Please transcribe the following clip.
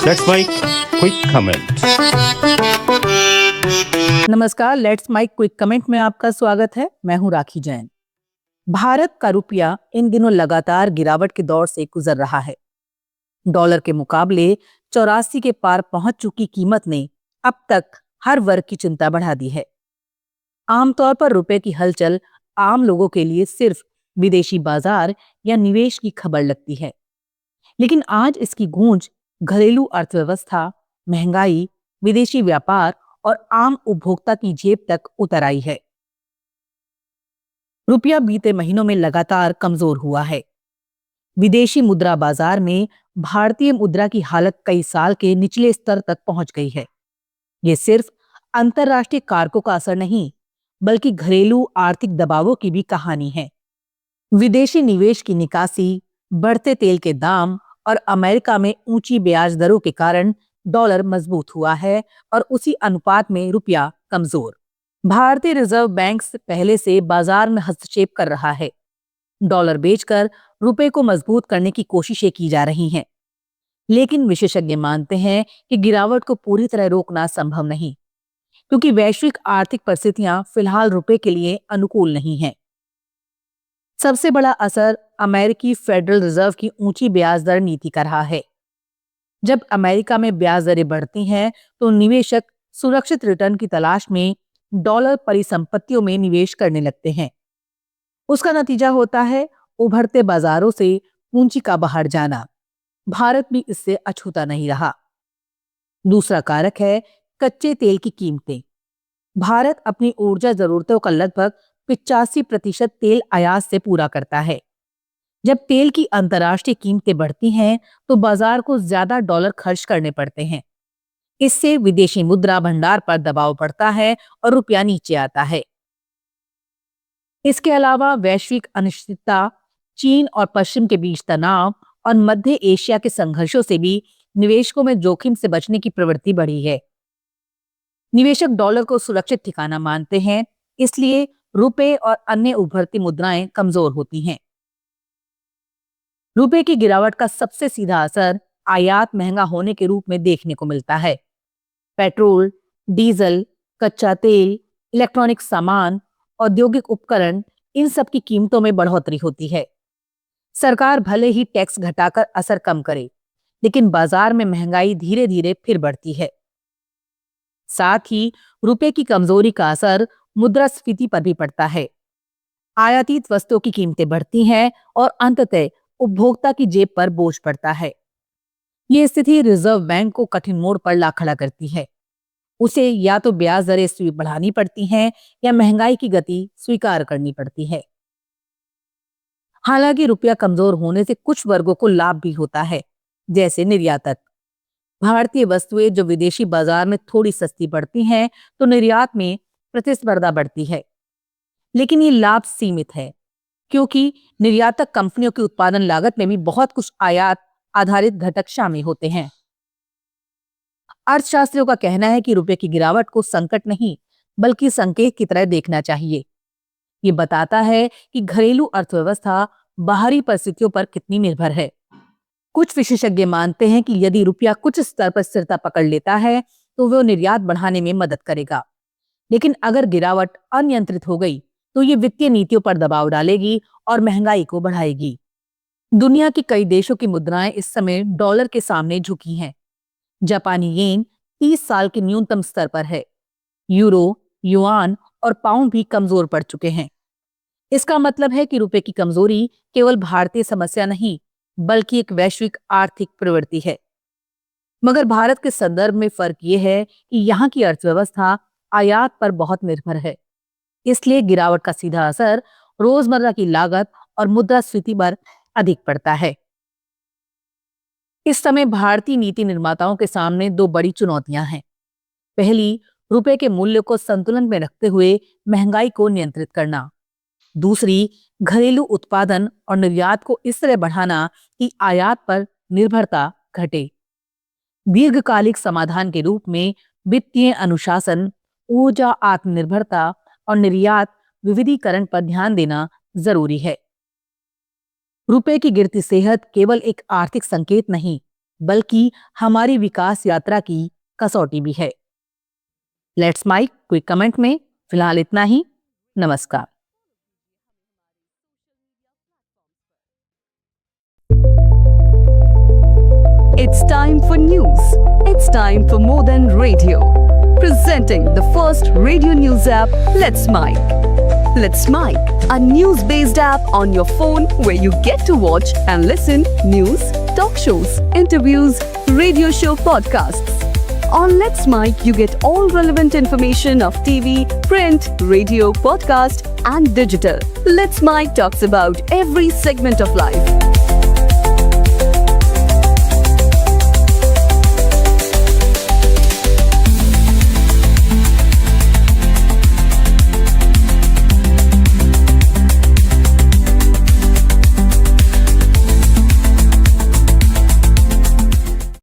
Let's make quick comment. नमस्कार, let's mic quick comment में आपका स्वागत है। मैं हूं राखी जैन। भारत का रुपया इन दिनों लगातार गिरावट के दौर से गुजर रहा है। डॉलर के मुकाबले 84 के पार पहुंच चुकी कीमत ने अब तक हर वर्ग की चिंता बढ़ा दी है। आमतौर पर रुपए की हलचल आम लोगों के लिए सिर्फ विदेशी बाजार या निवेश की खबर लगती है, लेकिन आज इसकी गूंज घरेलू अर्थव्यवस्था, महंगाई, विदेशी व्यापार और आम उपभोक्ता की जेब तक उतर आई है। रुपया बीते महीनों में लगातार कमजोर हुआ है। विदेशी मुद्रा बाजार में भारतीय मुद्रा की हालत कई साल के निचले स्तर तक पहुंच गई है। ये सिर्फ अंतर्राष्ट्रीय कारकों का असर नहीं, बल्कि घरेलू आर्थिक दबावों की भी कहानी है। विदेशी निवेश की निकासी, बढ़ते तेल के दाम और अमेरिका में ऊंची ब्याज दरों के कारण डॉलर मजबूत हुआ है और उसी अनुपात में रुपया कमजोर। भारतीय रिजर्व बैंक पहले से बाजार में हस्तक्षेप कर रहा है। डॉलर बेचकर रुपए को मजबूत करने की कोशिशें की जा रही हैं, लेकिन विशेषज्ञ मानते हैं कि गिरावट को पूरी तरह रोकना संभव नहीं, क्योंकि वैश्विक आर्थिक परिस्थितियां फिलहाल रुपए के लिए अनुकूल नहीं हैं। सबसे बड़ा असर अमेरिकी फेडरल रिजर्व की ऊंची ब्याज दर नीति का रहा है। जब अमेरिका में ब्याज दरें बढ़ती हैं, तो निवेशक सुरक्षित रिटर्न की तलाश में डॉलर परिसंपत्तियों में निवेश करने लगते हैं। उसका नतीजा होता है उभरते बाजारों से पूंजी का बाहर जाना। भारत भी इससे अछूता नहीं रहा। दूसरा कारक है कच्चे तेल की कीमतें। भारत अपनी ऊर्जा जरूरतों का लगभग 85% तेल आयात से पूरा करता है। जब तेल की अंतर्राष्ट्रीय कीमतें बढ़ती हैं, तो बाजार को ज्यादा डॉलर खर्च करने पड़ते हैं। इससे विदेशी मुद्रा भंडार पर दबाव पड़ता है और रुपया नीचे आता है। इसके अलावा वैश्विक अनिश्चितता, चीन और पश्चिम के बीच तनाव और मध्य एशिया के संघर्षों से भी निवेशकों में जोखिम से बचने की प्रवृत्ति बढ़ी है। निवेशक डॉलर को सुरक्षित ठिकाना मानते हैं, इसलिए रुपए और अन्य उभरती मुद्राएं कमजोर होती हैं। रुपए की गिरावट का सबसे सीधा असर आयात महंगा होने के रूप में देखने को मिलता है। पेट्रोल, डीजल, कच्चा तेल, इलेक्ट्रॉनिक सामान, औद्योगिक उपकरण, इन सब की कीमतों में बढ़ोतरी होती है। सरकार भले ही टैक्स घटाकर असर कम करे, लेकिन बाजार में महंगाई धीरे धीरे फिर बढ़ती है। साथ ही रुपए की कमजोरी का असर मुद्रास्फीति पर भी पड़ता है। आयातित वस्तुओं की कीमतें बढ़ती हैं और अंततः उपभोक्ता की जेब पर बोझ पड़ता है। ये स्थिति रिजर्व बैंक को कठिन मोड़ पर ला खड़ा करती है। उसे या तो ब्याज दरें बढ़ानी पड़ती हैं या महंगाई की गति स्वीकार करनी पड़ती है। हालांकि रुपया कमजोर होने से कुछ वर्गों को लाभ भी होता है, जैसे निर्यातक। भारतीय वस्तुएं जो विदेशी बाजार में थोड़ी सस्ती पड़ती हैं, तो निर्यात में प्रतिस्पर्धा बढ़ती है। लेकिन ये लाभ सीमित है, क्योंकि निर्यातक कंपनियों की उत्पादन लागत में भी बहुत कुछ आयात आधारित घटक शामिल होते हैं। अर्थशास्त्रियों का कहना है कि रुपए की गिरावट को संकट नहीं, बल्कि संकेत की तरह देखना चाहिए। ये बताता है कि घरेलू अर्थव्यवस्था बाहरी परिस्थितियों पर कितनी निर्भर है। कुछ विशेषज्ञ मानते हैं कि यदि रुपया कुछ स्तर पर स्थिरता पकड़ लेता है, तो वो निर्यात बढ़ाने में मदद करेगा। लेकिन अगर गिरावट अनियंत्रित हो गई, तो ये वित्तीय नीतियों पर दबाव डालेगी और महंगाई को बढ़ाएगी। दुनिया के कई देशों की मुद्राएं इस समय डॉलर के सामने झुकी हैं। जापानी येन 30 साल के न्यूनतम स्तर पर है। यूरो, युआन और पाउंड भी कमजोर पड़ चुके हैं। इसका मतलब है कि रुपए की कमजोरी केवल भारतीय समस्या नहीं, बल्कि एक वैश्विक आर्थिक प्रवृत्ति है। मगर भारत के संदर्भ में फर्क यह है कि यहाँ की अर्थव्यवस्था आयात पर बहुत निर्भर है। इसलिए गिरावट का सीधा असर रोजमर्रा की लागत और मुद्रास्फीति पर अधिक पड़ता है। इस समय भारतीय नीति निर्माताओं के सामने दो बड़ी चुनौतियां हैं। पहली, रुपए के मूल्य को संतुलन में रखते हुए महंगाई को नियंत्रित करना। दूसरी, घरेलू उत्पादन और निर्यात को इस तरह बढ़ाना कि आयात पर निर्भरता घटे। दीर्घकालिक समाधान के रूप में वित्तीय अनुशासन, ऊर्जा आत्मनिर्भरता और निर्यात विविधीकरण पर ध्यान देना जरूरी है। रुपए की गिरती सेहत केवल एक आर्थिक संकेत नहीं, बल्कि हमारी विकास यात्रा की कसौटी भी है। लेट्स माइक क्विक कमेंट में फिलहाल इतना ही। नमस्कार। It's time for news. It's time for more than radio. Presenting the first radio news app, Let's Mike. Let's Mike, a news-based app on your phone where you get to watch and listen news, talk shows, interviews, radio show podcasts. On Let's Mike, you get all relevant information of TV, print, radio, podcast, and digital. Let's Mike talks about every segment of life.